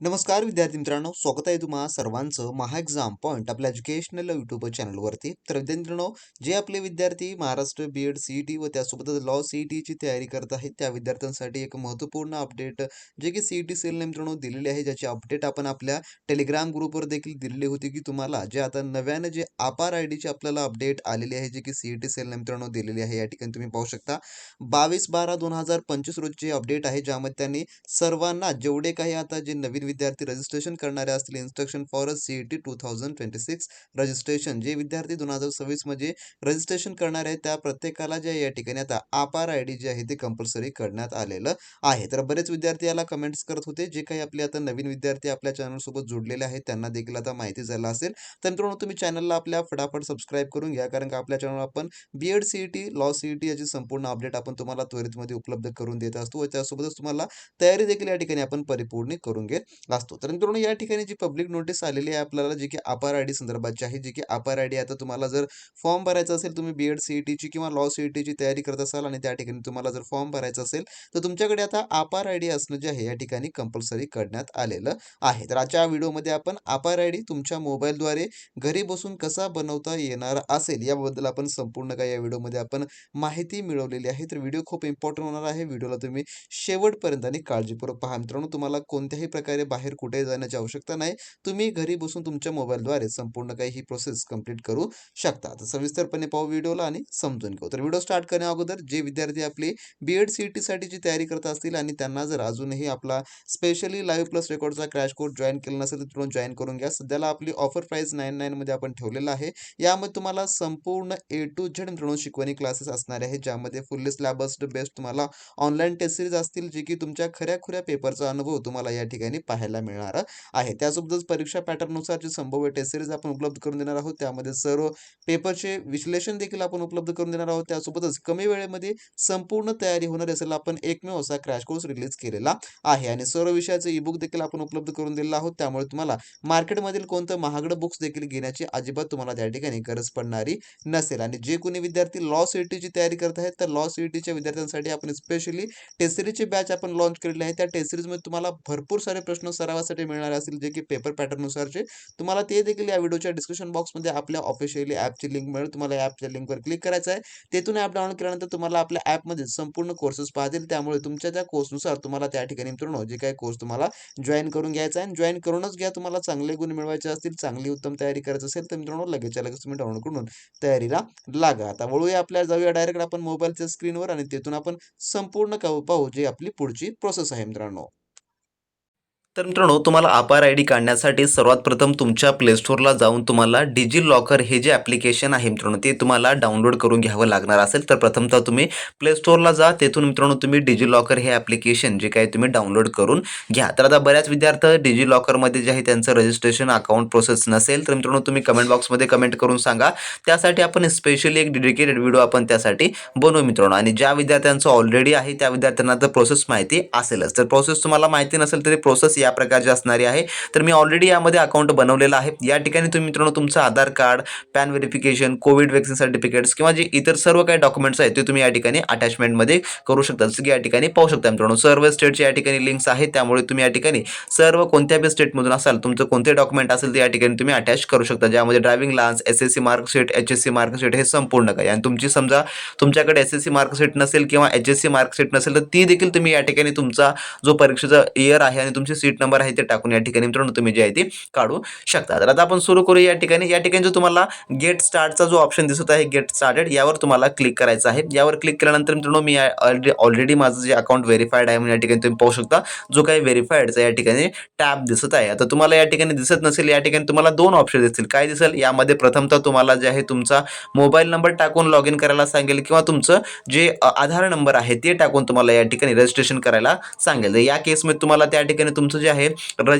नमस्कार विद्यार्थी मित्रांनो, स्वागत आहे तुम्हा सर्वांचं महा एक्झाम पॉईंट आपल्या एज्युकेशनल यूट्यूब चॅनलवरती. तर विद्यार्थी मित्रांनो, जे आपले विद्यार्थी महाराष्ट्र बी.एड. सी.ई.टी. व त्यासोबतच लॉ सी.ई.टीची तयारी करत आहेत, त्या विद्यार्थ्यांसाठी एक महत्त्वपूर्ण अपडेट जे की सी.ई.टी. सेलने मित्रांनो दिलेली आहे, ज्याची अपडेट आपण आपल्या टेलिग्राम ग्रुपवर देखील दिलेली होती, की तुम्हाला जे आता नव्यानं जे अपार आय.डी.ची आपल्याला अपडेट आलेली आहे, जे की सी.ई.टी. सेलने मित्रांनो दिलेली आहे. या ठिकाणी तुम्ही पाहू शकता 22/12/2025 रोजची अपडेट आहे, ज्यामध्ये त्यांनी सर्वांना जेवढे काही आता जे नवीन विद्यार्थी रजिस्ट्रेशन करणारे असतील इन्स्ट्रक्शन फॉर सी.ई.टी. 2026 रजिस्ट्रेशन जे विद्यार्थी 2026 मध्ये रजिस्ट्रेशन करणार आहेत त्या प्रत्येकाला जे या ठिकाणी आता अपार आय.डी जे आहे ते कंपल्सरी करण्यात आलेलं आहे. तर बरेच विद्यार्थी याला कमेंट्स करत होते. जे काही आपले आता नवीन विद्यार्थी आपल्या चॅनल सोबत जोडलेले आहेत त्यांना देखील आता माहिती झालं असेल. तर मित्रांनो, तुम्ही चॅनलला आपल्या फटाफट सबस्क्राईब करून घ्या, कारण का आपल्या चॅनलवर आपण बी.एड. सी.ई.टी. Law CET. याची संपूर्ण अपडेट आपण तुम्हाला त्वरितमध्ये उपलब्ध करून देत असतो व त्यासोबतच तुम्हाला तयारी देखील या ठिकाणी आपण परिपूर्ण करून घेत असतो. तर मित्रांनो, या ठिकाणी जी पब्लिक नोटीस आलेली आहे आपल्याला, जी की अपार आय.डी संदर्भाची आहे. जी की अपार आय.डी आता तुम्हाला जर फॉर्म भरायचा असेल, तुम्ही बी.एड. सी.ई.टीची किंवा लॉ सी.ई.टीची तयारी करत असाल आणि त्या ठिकाणी तुम्हाला जर फॉर्म भरायचा असेल, तर तुमच्याकडे आता अपार आय.डी असणं जे आहे या ठिकाणी कंपल्सरी करण्यात आलेलं आहे. तर आजच्या व्हिडिओमध्ये आपण अपार आय.डी तुमच्या मोबाईलद्वारे घरी बसून कसा बनवता येणार असेल याबद्दल आपण संपूर्ण काही या व्हिडिओमध्ये आपण माहिती मिळवलेली आहे. तर व्हिडिओ खूप इम्पॉर्टंट होणार आहे. व्हिडिओला तुम्ही शेवटपर्यंत आणि काळजीपूर्वक पहा. मित्रांनो, तुम्हाला कोणत्याही प्रकारे बाहेर कुठे जाण्याची आवश्यकता नाही. तुम्ही घरी बसून तुमच्या मोबाईलद्वारे संपूर्ण काही ही प्रोसेस कंप्लीट करू शकता. तर सविस्तरपणे पाहू व्हिडिओला आणि समजून घेऊ. तर व्हिडिओ स्टार्ट करण्या अगोदर जे विद्यार्थी आपली बी.एड. सी.ई.टी. साठीची तयारी करत असतील आणि त्यांना जर अजूनही आपला स्पेशली लाईव्ह प्लस रेकॉर्डचा क्रॅश कोर्स जॉइन केला नसेल तर मित्रांनो जॉइन करून घ्या. सध्याला आपली ऑफर प्राइस 99 मध्ये आपण ठेवलेला आहे. यामध्ये तुम्हाला संपूर्ण ए टू झेड मित्रांनो शिकवणी क्लासेस असणार आहेत, ज्यामध्ये फुल्ली सिलेबस्ड बेस्ड तुम्हाला ऑनलाईन टेस्ट सीरीज असतील, जे की तुमच्या खऱ्या-खुऱ्या पेपरचा अनुभव तुम्हाला या ठिकाणी पाहायला मिळणार आहे. त्यासोबतच परीक्षा पॅटर्ननुसार जे संभाव्य टेस्ट सीरीज आपण उपलब्ध करून देणार आहोत, त्यामध्ये सर्व पेपरचे विश्लेषण देखील आपण उपलब्ध करून देणार आहोत. त्यासोबतच कमी वेळेमध्ये संपूर्ण तयारी होणार असेल आपण एकमेव असा क्रॅश कोर्स रिलीज केलेला आहे आणि सर्व विषयाचे ई बुक देखील आपण उपलब्ध करून दिलेला आहोत. त्यामुळे तुम्हाला मार्केटमधील कोणतं महागडं बुक्स देखील घेण्याची अजिबात तुम्हाला त्या ठिकाणी गरज पडणारी नसेल. आणि जे कोणी विद्यार्थी लॉ सी.ई.टीची तयारी करत आहेत, तर लॉ सी.ई.टीच्या विद्यार्थ्यांसाठी आपण स्पेशली टेस्ट सीरीजची बॅच आपण लॉन्च केलेली आहे. त्या टेस्ट सीरीजमध्ये तुम्हाला भरपूर सारे प्रश्न सरावासाठी मिळणार असतील, जे की पेपर पॅटर्ननुसारचे. तुम्हाला ते देखील या व्हिडिओच्या डिस्क्रिप्शन बॉक्समध्ये आपल्या ऑफिशियली ॲपची लिंक मिळेल. तुम्हाला या ॲपच्या लिंकवर क्लिक करायचं आहे. तेथून ॲप डाउनलोड केल्यानंतर तुम्हाला आपल्या ॲपमध्ये संपूर्ण कोर्सेस पाहतील. त्यामुळे तुमच्या त्या कोर्सनुसार तुम्हाला त्या ठिकाणी मित्रांनो जे काही कोर्स तुम्हाला जॉइन करून घ्यायचा आहे आणि जॉइन करूनच घ्या. तुम्हाला चांगले गुण मिळवायचे असतील, चांगली उत्तम तयारी करायची असेल, तर मित्रांनो लगेचच्या लगेच तुम्ही डाउनलोड करून तयारीला लागा. आता वळूया आपल्याला जाऊया डायरेक्ट आपण मोबाईलच्या स्क्रीनवर आणि तेथून आपण संपूर्ण पाहू जे आपली पुढची प्रोसेस आहे मित्रांनो. तर मित्रांनो, तुम्हाला अपार आय डी काढण्यासाठी सर्वात प्रथम तुमच्या प्ले स्टोअरला जाऊन तुम्हाला डिजी लॉकर हे जे ॲप्लिकेशन आहे मित्रांनो ते तुम्हाला डाउनलोड करून घ्यावं लागणार असेल. तर प्रथमतः तुम्ही प्ले स्टोअरला जा, तेथून मित्रांनो तुम्ही डिजी लॉकर हे ॲप्लिकेशन जे काही तुम्ही डाउनलोड करून घ्या. तर आता बऱ्याच विद्यार्थी डिजी लॉकरमध्ये जे आहे त्यांचं रजिस्ट्रेशन अकाउंट प्रोसेस नसेल, तर मित्रांनो तुम्ही कमेंट बॉक्समध्ये कमेंट करून सांगा. त्यासाठी आपण स्पेशली एक डेडिकेटेड व्हिडिओ आपण त्यासाठी बनवू मित्रांनो. आणि ज्या विद्यार्थ्यांचं ऑलरेडी आहे त्या विद्यार्थ्यांना तर प्रोसेस माहिती असेलच. तर प्रोसेस तुम्हाला माहिती नसेल तरी प्रोसेस या प्रकारची असणारी आहे. तर मी ऑलरेडी यामध्ये अकाउंट बनवलेलं आहे. या ठिकाणी तुम्ही मित्रांनो तुमचं Aadhaar card, PAN verification, covid vaccine certificates किंवा जे इतर सर्व काही डॉक्युमेंट्स आहेत ते तुम्ही या ठिकाणी अटॅचमेंटमध्ये करू शकता. जसं की या ठिकाणी पाहू शकता मित्रांनो सर्व स्टेटचे या ठिकाणी लिंक्स आहेत. त्यामुळे तुम्ही या ठिकाणी सर्व कोणत्याही स्टेटमधून असाल, तुमचं कोणते डॉक्युमेंट असेल ते या ठिकाणी तुम्ही अटॅच करू शकता, ज्यामध्ये driving licence, SSC. Marksheet, HSC. Marksheet हे संपूर्ण काही. आणि तुमची समजा तुमच्याकडे एस.एस.सी. मार्कशीट नसेल किंवा एच.एस.सी. मार्कशीट नसेल, तर ती देखील तुम्ही या ठिकाणी तुमचा जो परीक्षेचा इयर आहे आणि तुमची सीट नंबर आहे ते टाकून या ठिकाणी मित्रांनो तुम्ही जे आहे ती काढू शकता. तर आता आपण सुरू करू. या ठिकाणी जो तुम्हाला गेट स्टार्टचा जो ऑप्शन दिसत आहे गेट स्टार्टेड, यावर तुम्हाला क्लिक करायचं आहे. यावर क्लिक केल्यानंतर मित्रांनो मी ऑलरेडी माझं जे अकाउंट व्हेरीफाईड आहे या ठिकाणी तुम्ही पाहू शकता जो काही व्हेरीफाईडचा या ठिकाणी टॅब दिसत आहे. आता तुम्हाला या ठिकाणी दिसत नसेल, या ठिकाणी तुम्हाला दोन ऑप्शन दिसतील. काय दिसेल यामध्ये? प्रथमतः तुम्हाला जे आहे तुमचा मोबाईल नंबर टाकून लॉग इन करायला सांगेल किंवा तुमचं जे आधार नंबर आहे ते टाकून तुम्हाला या ठिकाणी रजिस्ट्रेशन करायला सांगेल. या केसमध्ये तुम्हाला त्या ठिकाणी तुमचं जे आहे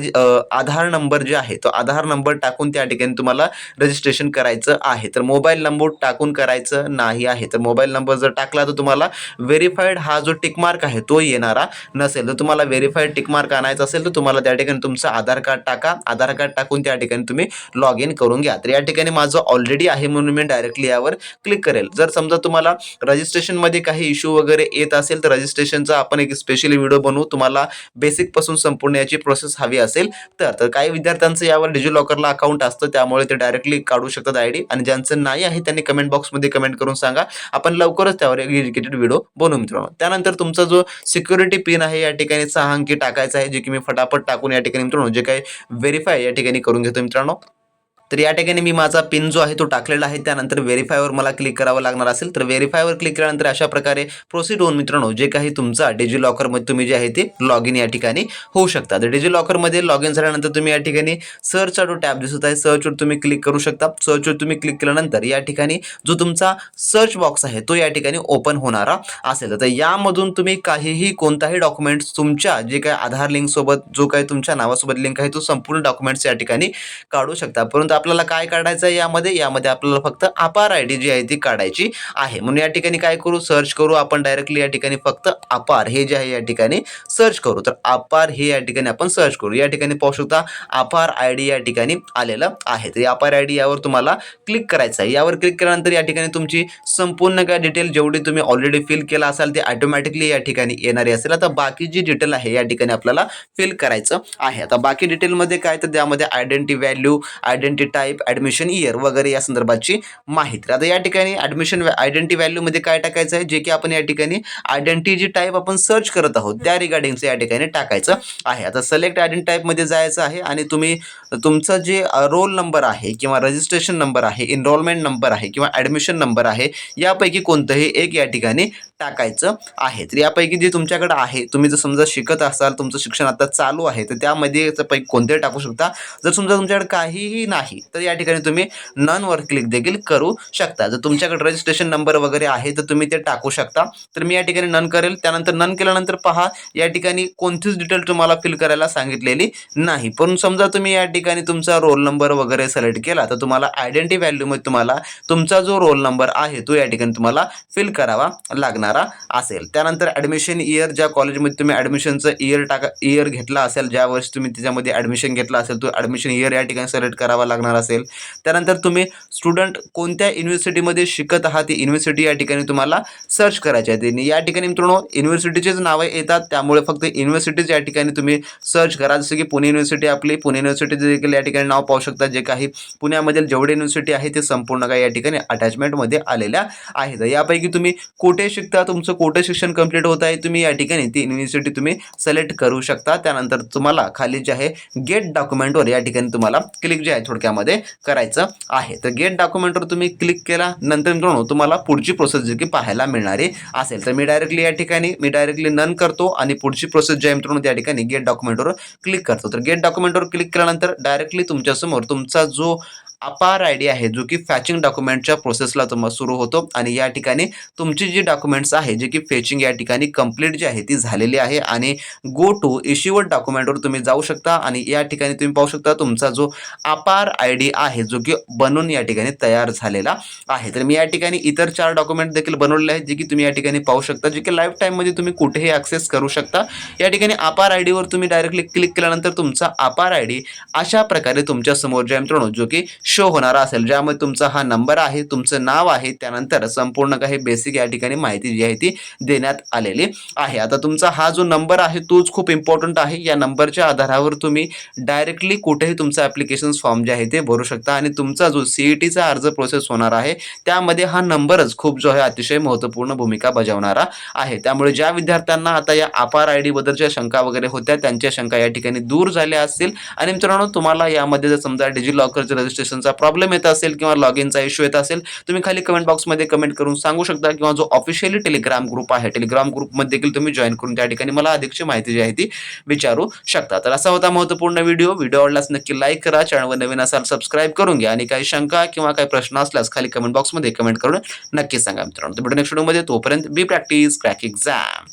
आधार नंबर जे आहे तो आधार नंबर टाकून त्या ठिकाणी तुम्हाला रजिस्ट्रेशन करायचं आहे. तर मोबाईल नंबर टाकून करायचं नाही आहे. तर मोबाईल नंबर जर टाकला तर तुम्हाला व्हेरीफाईड हा जो टिकमार्क आहे तो येणारा नसेल. जर तुम्हाला व्हेरीफाईड टिकमार्क आणायचा असेल तर तुम्हाला त्या ठिकाणी तुमचं आधार कार्ड टाका. आधार कार्ड टाकून त्या ठिकाणी तुम्ही लॉग इन करून घ्या. तर या ठिकाणी माझं ऑलरेडी आहे म्हणून मी डायरेक्टली यावर क्लिक करेल. जर समजा तुम्हाला रजिस्ट्रेशनमध्ये काही इश्यू वगैरे येत असेल तर रजिस्ट्रेशनचा आपण एक स्पेशली व्हिडिओ बनवू. तुम्हाला बेसिक पासून संपूर्ण याची काढण्याची प्रोसेस हवी असेल तर काही विद्यार्थ्यांचं यावर डिजिलॉकरला अकाउंट असतं, त्यामुळे ते डायरेक्टली काढू शकतात आयडी. आणि ज्यांचं नाही आहे त्यांनी कमेंट बॉक्समध्ये कमेंट करून सांगा, आपण लवकरच त्यावर एक एज्युकेटेड व्हिडिओ बनवू मित्रांनो. त्यानंतर तुमचा जो सिक्युरिटी पिन आहे या ठिकाणी 6 अंकी टाकायचा आहे, जे की मी फटाफट टाकून या ठिकाणी मित्रांनो जे काही व्हेरीफाय या ठिकाणी करून घेतो मित्रांनो. तर या ठिकाणी मी माझा पिन जो आहे तो टाकलेला आहे. त्यानंतर व्हेरीफायवर मला क्लिक करावं लागणार असेल तर व्हेरीफायवर क्लिक केल्यानंतर अशा प्रकारे प्रोसीड होऊन मित्रांनो जे काही तुमचा डिजिलॉकरमध्ये तुम्ही जे आहे ते लॉग इन या ठिकाणी होऊ शकता. तर डिजिलॉकरमध्ये लॉग इन झाल्यानंतर तुम्ही या ठिकाणी सर्चचा जो टॅब दिसत आहे सर्चवर तुम्ही क्लिक करू शकता. सर्चवर तुम्ही क्लिक केल्यानंतर या ठिकाणी जो तुमचा सर्च बॉक्स आहे तो या ठिकाणी ओपन होणारा असेल. तर यामधून तुम्ही काहीही कोणताही डॉक्युमेंट्स तुमच्या जे काही आधार लिंक सोबत जो काही तुमच्या नावासोबत लिंक आहे तो संपूर्ण डॉक्युमेंट्स या ठिकाणी काढू शकता. परंतु आपल्याला काय काढायचं आहे यामध्ये आपल्याला फक्त आपार आयडी जी आहे ती काढायची आहे. म्हणून या ठिकाणी काय करू, सर्च करू आपण डायरेक्टली या ठिकाणी फक्त आपार हे जे आहे या ठिकाणी सर्च करू. तर आपार हे या ठिकाणी आपण सर्च करू. या ठिकाणी पाहू शकता आपार आयडी या ठिकाणी आलेलं आहे. तर आपार आयडी यावर तुम्हाला क्लिक करायचं आहे. यावर क्लिक केल्यानंतर या ठिकाणी तुमची संपूर्ण काय डिटेल जेवढी तुम्ही ऑलरेडी फिल केला असाल ते ऑटोमॅटिकली या ठिकाणी येणारी असेल. आता बाकी जी डिटेल आहे या ठिकाणी आपल्याला फिल करायचं आहे. आता बाकी डिटेलमध्ये काय तर त्यामध्ये identity value, identity type, admission year वगैरे या संदर्भाची माहिती. आता या ठिकाणी आयडेंटिटी व्हॅल्यूमध्ये काय टाकायचं आहे, जे की आपण या ठिकाणी आयडेंटिटी जी टाईप आपण सर्च करत आहोत त्या रिगार्डिंगचं या ठिकाणी टाकायचं आहे. आता सिलेक्ट आयडेंटिटी टाईपमध्ये जायचं आहे आणि तुम्ही तुमचं जे रोल नंबर आहे किंवा रजिस्ट्रेशन नंबर आहे, एनरोलमेंट नंबर आहे किंवा ॲडमिशन नंबर आहे यापैकी कोणतंही एक या ठिकाणी टाकायचं आहे. तर यापैकी जे तुमच्याकडे आहे, तुम्ही जर समजा शिकत असाल, तुमचं शिक्षण आता चालू आहे तर त्यामध्ये पैकी कोणतेही टाकू शकता. जर समजा तुमच्याकडे काहीही नाही तर या ठिकाणी तुम्ही ननवर क्लिक देखील करू शकता. जर तुमच्याकडे रजिस्ट्रेशन नंबर वगैरे आहे तर तुम्ही ते टाकू शकता. तर मी या ठिकाणी नन करेल. त्यानंतर नन केल्यानंतर पहा या ठिकाणी कोणतीच डिटेल तुम्हाला फिल करायला सांगितलेली नाही. पण समजा तुम्ही या ठिकाणी तुमचा रोल नंबर वगैरे सिलेक्ट केला तर तुम्हाला आयडेंटिटी व्हॅल्यूमध्ये तुम्हाला तुमचा जो रोल नंबर आहे तो या ठिकाणी तुम्हाला फिल करावा लागणारा असेल. त्यानंतर ॲडमिशन इयर, ज्या कॉलेजमध्ये तुम्ही ॲडमिशनचं इयर घेतला असेल, ज्या वर्षी तुम्ही त्याच्यामध्ये ॲडमिशन घेतला असेल तो ॲडमिशन इयर या ठिकाणी सिलेक्ट करावा लागणार असेल. त्यानंतर तुम्ही स्टुडंट कोणत्या युनिव्हर्सिटीमध्ये शिकत आहात ती युनिव्हर्सिटी या ठिकाणी तुम्हाला सर्च करायची आहे. या ठिकाणी मित्रांनो युनिव्हर्सिटीचेच नावे येतात, त्यामुळे फक्त युनिव्हर्सिटीज या ठिकाणी तुम्ही सर्च करा. जसं की पुणे युनिव्हर्सिटी, आपली पुणे युनिव्हर्सिटी देखील या ठिकाणी नाव पाहू शकता. जे काही पुण्यामधील जेवढे युनिव्हर्सिटी आहे ते संपूर्ण काही या ठिकाणी अटॅचमेंटमध्ये आलेल्या आहेत. यापैकी तुम्ही कुठे शिकता, तुमचं कुठे शिक्षण कंप्लीट होत आहे, तुम्ही या ठिकाणी ती युनिव्हर्सिटी तुम्ही सिलेक्ट करू शकता. त्यानंतर तुम्हाला खाली जे आहे गेट डॉक्युमेंटवर या ठिकाणी तुम्हाला क्लिक जे आहे थोडक्यामध्ये करायचं आहे. तर गेट डॉक्युमेंटवर तुम्ही क्लिक केला नंतर मित्रांनो तुम्हाला पुढची प्रोसेस जी की पाहायला मिळणारी असेल. तर मी डायरेक्टली नन करतो आणि पुढची प्रोसेस जी आहे मित्रांनो त्या ठिकाणी गेट डॉक्युमेंटवर क्लिक करतो. तर गेट डॉक्युमेंटवर क्लिक केल्यानंतर डायरेक्टली तुमच्यासमोर तुमचा जो आपार आयडी आहे जो की फॅचिंग डॉक्युमेंटच्या प्रोसेसला तुम्हाला सुरू होतो आणि या ठिकाणी तुमची जी डॉक्युमेंट्स आहे जे की फेचिंग या ठिकाणी कंप्लीट जी आहे ती झालेली आहे आणि गो टू इश्यूअर डॉक्युमेंटवर तुम्ही जाऊ शकता आणि या ठिकाणी तुम्ही पाहू शकता तुमचा जो आपार आयडी आहे जो की बनून या ठिकाणी तयार झालेला आहे. तर मी या ठिकाणी इतर 4 डॉक्युमेंट देखील बनवलेले आहेत जे की तुम्ही या ठिकाणी पाहू शकता, जे की लाईफ टाईममध्ये तुम्ही कुठेही ॲक्सेस करू शकता. या ठिकाणी आपार आयडीवर तुम्ही डायरेक्टली क्लिक केल्यानंतर तुमचा आपार आयडी अशा प्रकारे तुमच्या समोर जे मित्रांनो जो की शो होणारा असेल, ज्यामध्ये तुमचा हा नंबर आहे, तुमचं नाव आहे, त्यानंतर संपूर्ण काही बेसिक या ठिकाणी माहिती जी आहे ती देण्यात आलेली आहे. आता तुमचा हा जो नंबर आहे तोच खूप इम्पॉर्टंट आहे. या नंबरच्या आधारावर तुम्ही डायरेक्टली कुठेही तुमचं ॲप्लिकेशन फॉर्म जे आहे ते भरू शकता आणि तुमचा जो CETचा अर्ज प्रोसेस होणार आहे त्यामध्ये हा नंबरच खूप जो आहे अतिशय महत्त्वपूर्ण भूमिका बजावणारा आहे. त्यामुळे ज्या विद्यार्थ्यांना आता या आपार आयडी बद्दलच्या शंका वगैरे होत्या त्यांच्या शंका या ठिकाणी दूर झाल्या असतील. आणि मित्रांनो तुम्हाला यामध्ये जर समजा डिजिलॉकरच्या रजिस्ट्रेशनचा प्रॉब्लेम येत असेल किंवा लॉग इनचा इश्यू येत असेल तुम्ही खाली कमेंट बॉक्समध्ये कमेंट करून सांगू शकता किंवा जो ऑफिशियली टेलिग्राम ग्रुप आहे टेलिग्राम ग्रुपमध्ये देखील तुम्ही जॉईन करून त्या ठिकाणी मला अधिकची माहिती जी आहे ती विचारू शकता. तर असा होता महत्त्वपूर्ण व्हिडिओ आवडल्यास नक्की लाईक करा, चॅनलवर नवीन असाल सबस्क्राईब करून घ्या आणि काही शंका किंवा काही प्रश्न असल्यास खाली कमेंट बॉक्समध्ये कमेंट करून नक्की सांगा मित्रांनो. तर भेटू नेक्स्ट व्हिडिओमध्ये, तोपर्यंत बी प्रॅक्टिस क्रॅक एक्झाम.